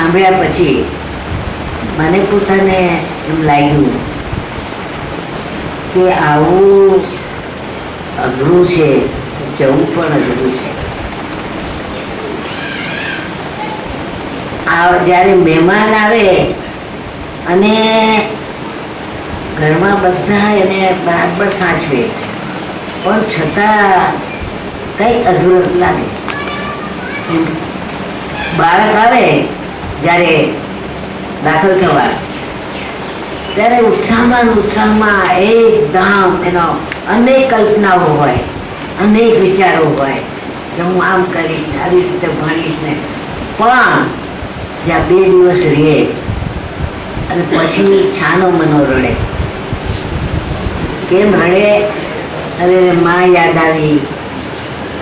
સાંભળ્યા પછી મને પોતાને એમ લાગ્યું કે આવું અઘરું છે, જવું પણ અઘરું છે. જ્યારે મહેમાન આવે અને ઘરમાં બધા એને બરાબર સાચવે પણ છતાં કંઈક અધૂરું લાગે. બાળક આવે જ્યારે દાખલ થવા ત્યારે ઉત્સાહમાં એકદમ એનો અનેક કલ્પનાઓ હોય, અનેક વિચારો હોય કે હું આમ કરીશ ને આવી રીતે ભણીશ ને. પણ જ્યાં 2 દિવસ રહે અને પછી છાનો મનો રડે. કેમ રડે? અરે માં યાદ આવી,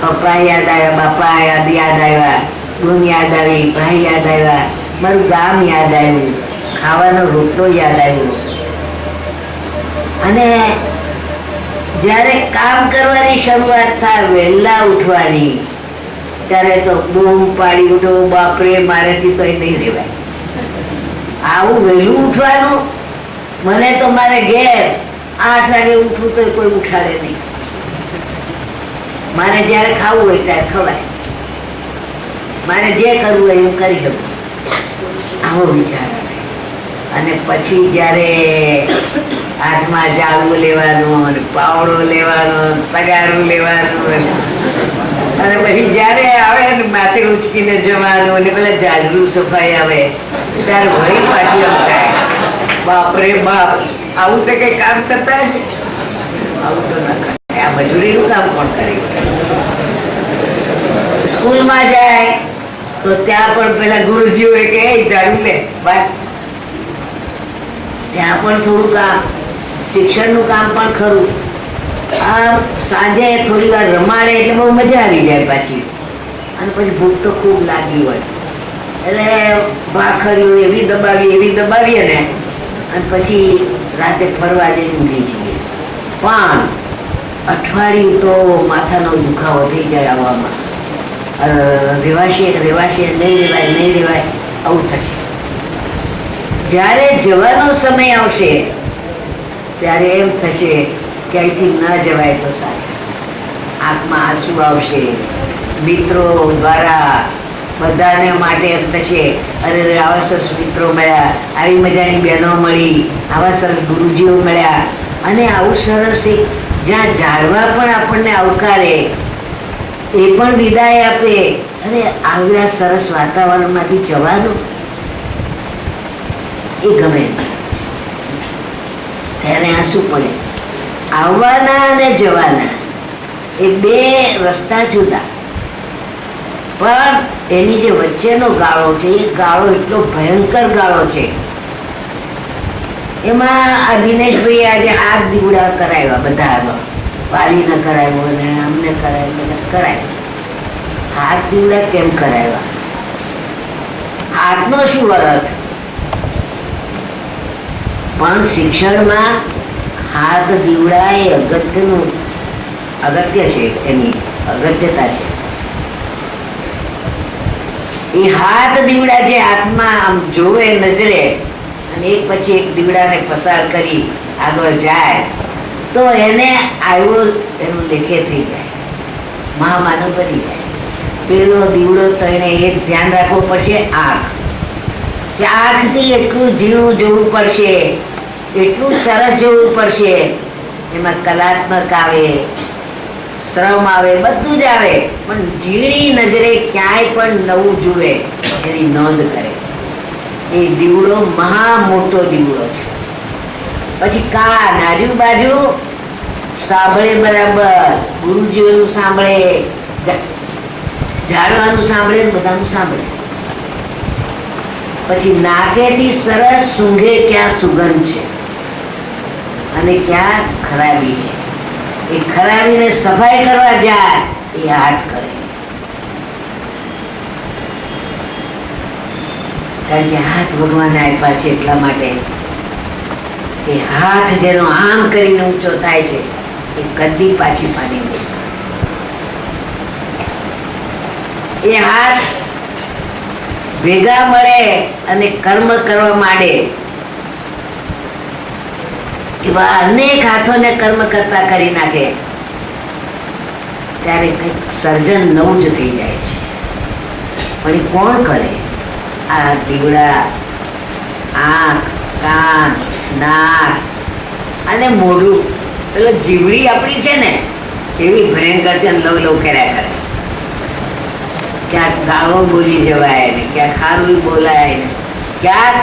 પપ્પા યાદ આવ્યા, બાપા યાદ આવ્યા, ગુણ યાદ આવી, ભાઈ યાદ આવ્યા, મારું ગામ યાદ આવ્યું, ખાવાનો રોટલો યાદ આવ્યો. અને જ્યારે કામ કરવાની શરૂઆત થાય, વહેલા ઉઠવાની, ત્યારે તો બૂમ પાડી ઉઠો, બાપરે મારેથી તો એ નહીં રહેવાય. આવું વહેલું ઉઠવાનું, મને તો મારે ઘેર 8 વાગે ઉઠવું તો કોઈ ઉઠાડે નહીં. મારે જ્યારે ખાવું હોય ત્યારે ખવાય, મારે જે કરવું હોય હું કરી શકું, આવો વિચાર આવે. અને પછી જ્યારે હાથમાં જાળવું લેવાનું અને પાવડો લેવાનો, તગારું લેવાનું, અને પછી જ્યારે આવે ને માથે ઉચકીને જવાનું અને પેલા જાજરું સફાઈ આવે ત્યારે વળી પાછી એમ થાય, બાપરે બાપ, આવું તો કઈ કામ કરતા હશે? આવું તો ના કરે. આ મજૂરીનું કામ કોણ કરે? સ્કૂલમાં જાય તો ત્યાં પણ પેલા ગુરુજીઓ કે ઝાડુ લે બાય, ત્યાં પણ થોડું કામ, શિક્ષણનું કામ પણ ખરું. આ સાંજે થોડી વાર રમાડે એટલે બહુ મજા આવી જાય પાછી. અને પછી ભૂખ તો ખૂબ લાગી હોય એટલે ભાખરીઓ એવી દબાવીએ ને, અને પછી રાતે ફરવા જઈને ઊંઘી જઈએ. પણ અઠવાડિયું તો માથાનો દુખાવો થઈ જાય આવવામાં, રેવાશે નહીં રેવાય આવું થશે. જ્યારે જવાનો સમય આવશે ત્યારે એમ થશે કે અહીંથી ન જવાય તો સારું. આંખમાં આંસુ આવશે. મિત્રો દ્વારા બધાને માટે એમ થશે, અરે આવા સરસ મિત્રો મળ્યા, આવી મજાની બહેનો મળી, આવા સરસ ગુરુજીઓ મળ્યા. અને આવું સરસ એક જ્યાં ઝાડવા પણ આપણને આવકારે, એ પણ વિદાય આપે, અને આવ્યા સરસ વાતાવરણમાંથી જવાનું એ ગમે. ત્યારે આંસુ પડે. આવવાના અને જવાના એ 2 રસ્તા જુદા, પણ એની જે વચ્ચેનો ગાળો છે એ ગાળો એટલો ભયંકર ગાળો છે. એમાં આ દિનેશભાઈ આજે હાથ દીવડા કરાવ્યા, બધા વાલીને કરાવ્યો અને અમને કરાવ્યું, બધા કરાવ્યું. હાથ દીવડા કેમ કરાવ્યા? હાથનો શું અર્થ? પણ શિક્ષણમાં હાથ દીવડા એ અગત્ય છે, એની અગત્યતા છે. એ હાથ દીવડા જે હાથમાં આમ જોવે નજરે અને એક પછી એક દીવડાને પસાર કરી આગળ જાય તો એને આવ્યો એનું લેખે થઈ જાય, મહામાનવ બની જાય. પેલો દીવડો તો એને એક ધ્યાન રાખવું પડશે, આંખ. આંખથી એટલું ઝીણું જોવું પડશે, એટલું સરસ જોવું પડશે. એમાં કલાત્મક આવે, શ્રમ આવે, બધું જ આવે, પણ ઝીણી નજરે ક્યાંય પણ નવું જુએ એની નોંધ કરે. એ દીવડો મહા મોટો દીવડો છે. પછી કાન આજુબાજુ સાંભળે, બરાબર ગુરુજીઓનું સાંભળે, ઝાડવાનું સાંભળે, બધાનું સાંભળે. પછી નાકેથી સરસ સૂંઘે ક્યાં સુગંધ છે અને ક્યાં ખરાબી છે. એ ખરાબીને સફાઈ કરવા જાય એ હાથ કરે, કારણ કે હાથ ભગવાને આપ્યા છે એટલા માટે. એ હાથ જેનો આમ કરીને ઊંચો થાય છે એ કદી પાછી પાડી દે. એ હાથ ભેગા મળે અને કર્મ કરવા માંડે, એવા અનેક હાથોને કર્મ કરતા કરી નાખે, ત્યારે કંઈક સર્જન નવું જ થઈ જાય છે. પણ એ કોણ કરે? આ દીવડા, આંખ, કાન, નાક અને મોઢું, પેલો જીવડી આપણી છે ને એવી ભયંકર છે, લવ લવ કર્યા કરે. ક્યાંક ગાળો બોલી જવાય ને, ક્યાંક ખારું બોલાય ને, ક્યાંક